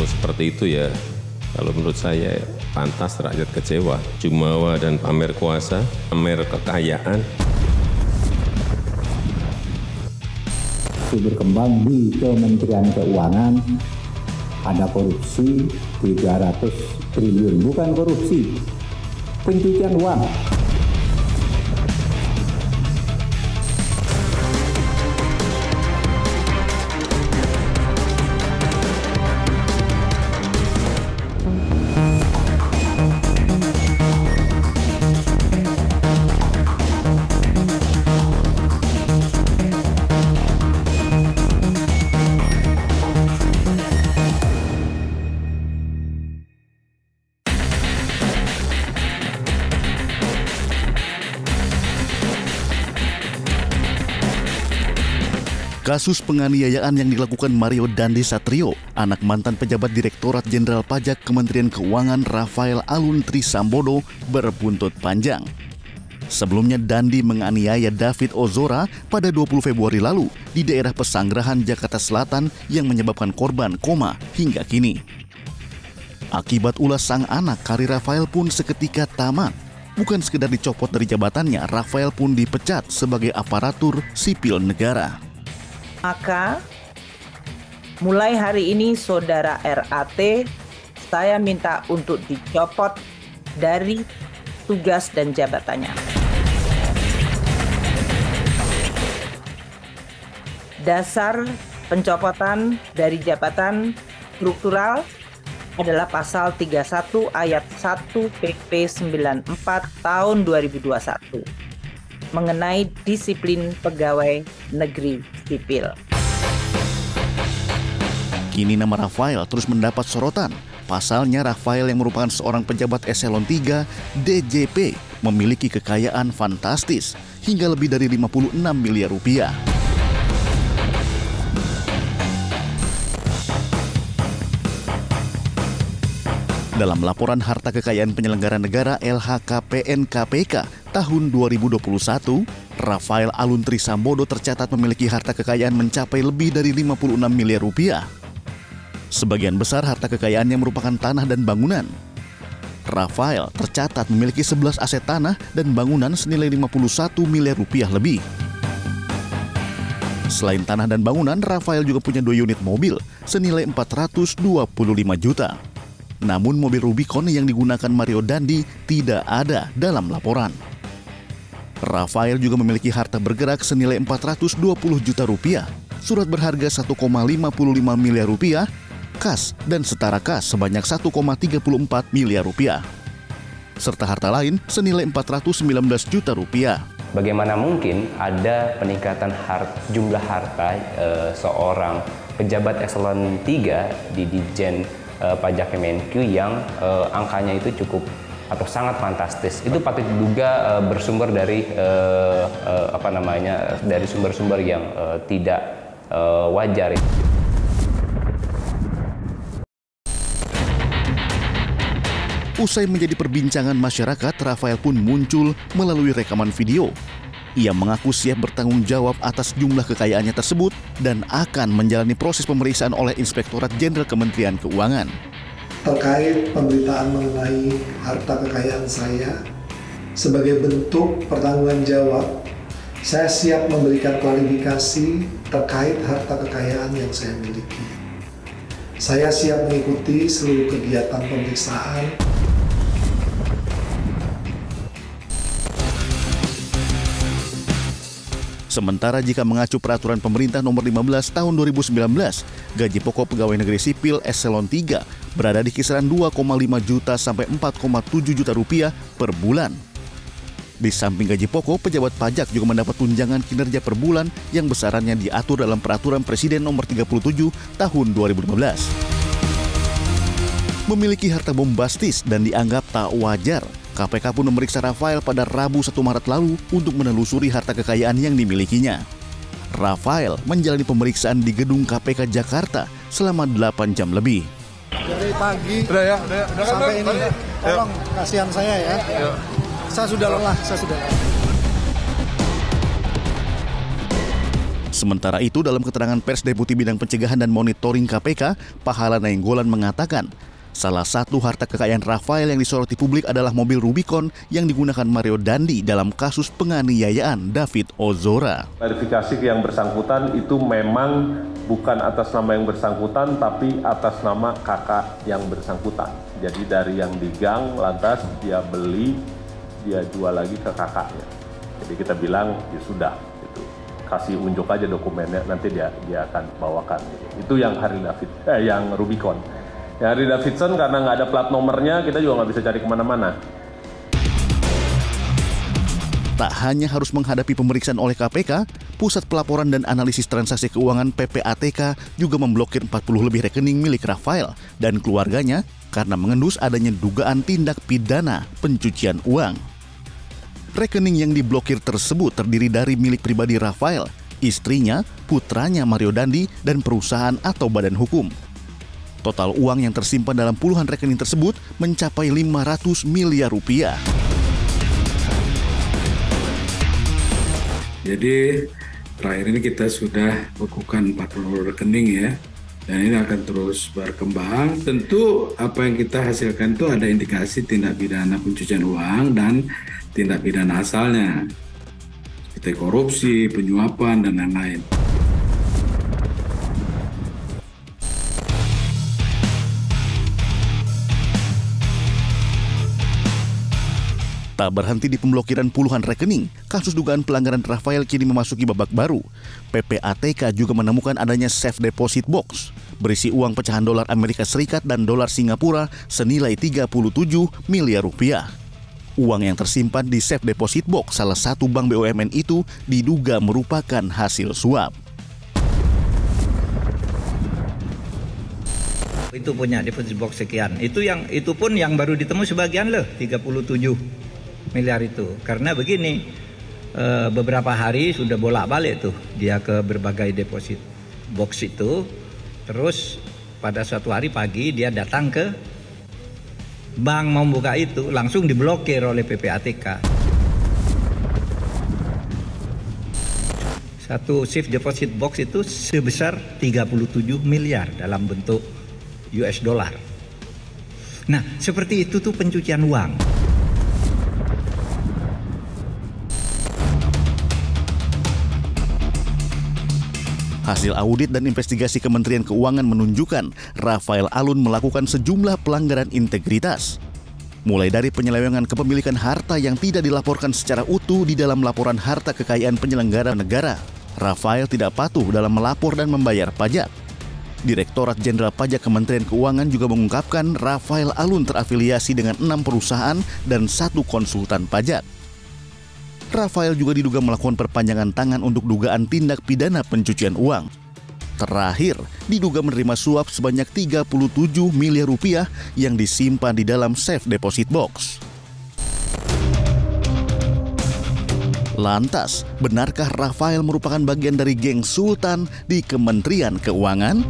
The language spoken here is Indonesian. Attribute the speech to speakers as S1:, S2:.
S1: Seperti itu ya, kalau menurut saya pantas rakyat kecewa. Jumawa dan pamer kuasa, pamer kekayaan.
S2: Berkembang di Kementerian Keuangan ada korupsi 300 triliun, bukan korupsi, pencucian uang.
S3: Kasus penganiayaan yang dilakukan Mario Dandi Satrio, anak mantan pejabat Direktorat Jenderal Pajak Kementerian Keuangan Rafael Alun Trisambodo, berbuntut panjang. Sebelumnya Dandi menganiaya David Ozora pada 20 Februari lalu di daerah Pesanggerahan, Jakarta Selatan yang menyebabkan korban koma hingga kini. Akibat ulah sang anak, karir Rafael pun seketika tamat. Bukan sekedar dicopot dari jabatannya, Rafael pun dipecat sebagai aparatur sipil negara.
S4: Maka mulai hari ini Saudara RAT saya minta untuk dicopot dari tugas dan jabatannya. Dasar pencopotan dari jabatan struktural adalah pasal 31 ayat 1 PP 94 tahun 2021. Mengenai disiplin pegawai negeri sipil.
S3: Kini nama Rafael terus mendapat sorotan. Pasalnya Rafael yang merupakan seorang pejabat eselon 3 DJP memiliki kekayaan fantastis hingga lebih dari 56 miliar rupiah. Dalam laporan harta kekayaan penyelenggara negara LHKPN KPK tahun 2021, Rafael Alun Trisambodo tercatat memiliki harta kekayaan mencapai lebih dari 56 miliar rupiah. Sebagian besar harta kekayaannya merupakan tanah dan bangunan. Rafael tercatat memiliki 11 aset tanah dan bangunan senilai 51 miliar rupiah lebih. Selain tanah dan bangunan, Rafael juga punya 2 unit mobil senilai 425 juta. Namun mobil Rubicon yang digunakan Mario Dandi tidak ada dalam laporan. Rafael juga memiliki harta bergerak senilai 420 juta rupiah, surat berharga 1,55 miliar rupiah, kas dan setara kas sebanyak 1,34 miliar rupiah, serta harta lain senilai 419 juta rupiah.
S5: Bagaimana mungkin ada peningkatan jumlah harta seorang pejabat eselon 3 di Ditjen Pajak Kemenq yang angkanya itu cukup atau sangat fantastis. Itu patut diduga bersumber dari dari sumber-sumber yang tidak wajar.
S3: Usai menjadi perbincangan masyarakat, Rafael pun muncul melalui rekaman video. Ia mengaku siap bertanggung jawab atas jumlah kekayaannya tersebut dan akan menjalani proses pemeriksaan oleh Inspektorat Jenderal Kementerian Keuangan.
S6: Terkait pemberitaan mengenai harta kekayaan saya, sebagai bentuk pertanggungan jawab, saya siap memberikan klarifikasi terkait harta kekayaan yang saya miliki. Saya siap mengikuti seluruh kegiatan pemeriksaan.
S3: Sementara jika mengacu peraturan pemerintah nomor 15 tahun 2019, gaji pokok pegawai negeri sipil eselon 3 berada di kisaran 2,5 juta sampai 4,7 juta rupiah per bulan. Di samping gaji pokok, pejabat pajak juga mendapat tunjangan kinerja per bulan yang besarannya diatur dalam peraturan Presiden nomor 37 tahun 2015. Memiliki harta bombastis dan dianggap tak wajar, KPK pun memeriksa Rafael pada Rabu 1 Maret lalu untuk menelusuri harta kekayaan yang dimilikinya. Rafael menjalani pemeriksaan di gedung KPK Jakarta selama 8 jam lebih.
S7: Dari pagi sampai ini, tolong kasihan saya ya. Saya sudah lelah,
S3: Sementara itu, dalam keterangan pers Deputi Bidang Pencegahan dan Monitoring KPK, Pahala Nainggolan mengatakan, salah satu harta kekayaan Rafael yang disoroti publik adalah mobil Rubicon yang digunakan Mario Dandi dalam kasus penganiayaan David Ozora.
S8: Klarifikasi yang bersangkutan itu memang bukan atas nama yang bersangkutan, tapi atas nama kakak yang bersangkutan. Jadi dari yang di gang, lantas dia beli, dia jual lagi ke kakaknya. Jadi kita bilang, ya sudah, gitu. Kasih unjuk aja dokumennya, nanti dia akan bawakan. Itu yang yang Rubicon. Ya, Harley Davidson karena nggak ada plat nomornya, kita juga nggak bisa cari kemana-mana.
S3: Tak hanya harus menghadapi pemeriksaan oleh KPK, Pusat Pelaporan dan Analisis Transaksi Keuangan PPATK juga memblokir 40 lebih rekening milik Rafael dan keluarganya karena mengendus adanya dugaan tindak pidana pencucian uang. Rekening yang diblokir tersebut terdiri dari milik pribadi Rafael, istrinya, putranya Mario Dandi, dan perusahaan atau badan hukum. Total uang yang tersimpan dalam puluhan rekening tersebut mencapai 500 miliar rupiah.
S9: Jadi terakhir ini kita sudah bukukan 40 rekening ya, dan ini akan terus berkembang. Tentu apa yang kita hasilkan itu ada indikasi tindak pidana pencucian uang dan tindak pidana asalnya, seperti korupsi, penyuapan, dan lain-lain.
S3: Tak berhenti di pemblokiran puluhan rekening, kasus dugaan pelanggaran Rafael kini memasuki babak baru. PPATK juga menemukan adanya safe deposit box berisi uang pecahan dolar Amerika Serikat dan dolar Singapura senilai 37 miliar rupiah. Uang yang tersimpan di safe deposit box salah satu bank BUMN itu diduga merupakan hasil suap.
S10: Itu punya deposit box sekian. Itu pun yang baru ditemu sebagian loh, 37 miliar itu. Karena begini, beberapa hari sudah bolak-balik tuh dia ke berbagai deposit box itu. Terus pada suatu hari pagi dia datang ke bank mau buka itu, langsung diblokir oleh PPATK. Satu safe deposit box itu sebesar 37 miliar dalam bentuk US dollar. Nah, seperti itu tuh pencucian uang.
S3: Hasil audit dan investigasi Kementerian Keuangan menunjukkan Rafael Alun melakukan sejumlah pelanggaran integritas. Mulai dari penyelewengan kepemilikan harta yang tidak dilaporkan secara utuh di dalam laporan harta kekayaan penyelenggara negara. Rafael tidak patuh dalam melapor dan membayar pajak. Direktorat Jenderal Pajak Kementerian Keuangan juga mengungkapkan Rafael Alun terafiliasi dengan 6 perusahaan dan 1 konsultan pajak. Rafael juga diduga melakukan perpanjangan tangan untuk dugaan tindak pidana pencucian uang. Terakhir, diduga menerima suap sebanyak 37 miliar rupiah yang disimpan di dalam safe deposit box. Lantas, benarkah Rafael merupakan bagian dari geng Sultan di Kementerian Keuangan?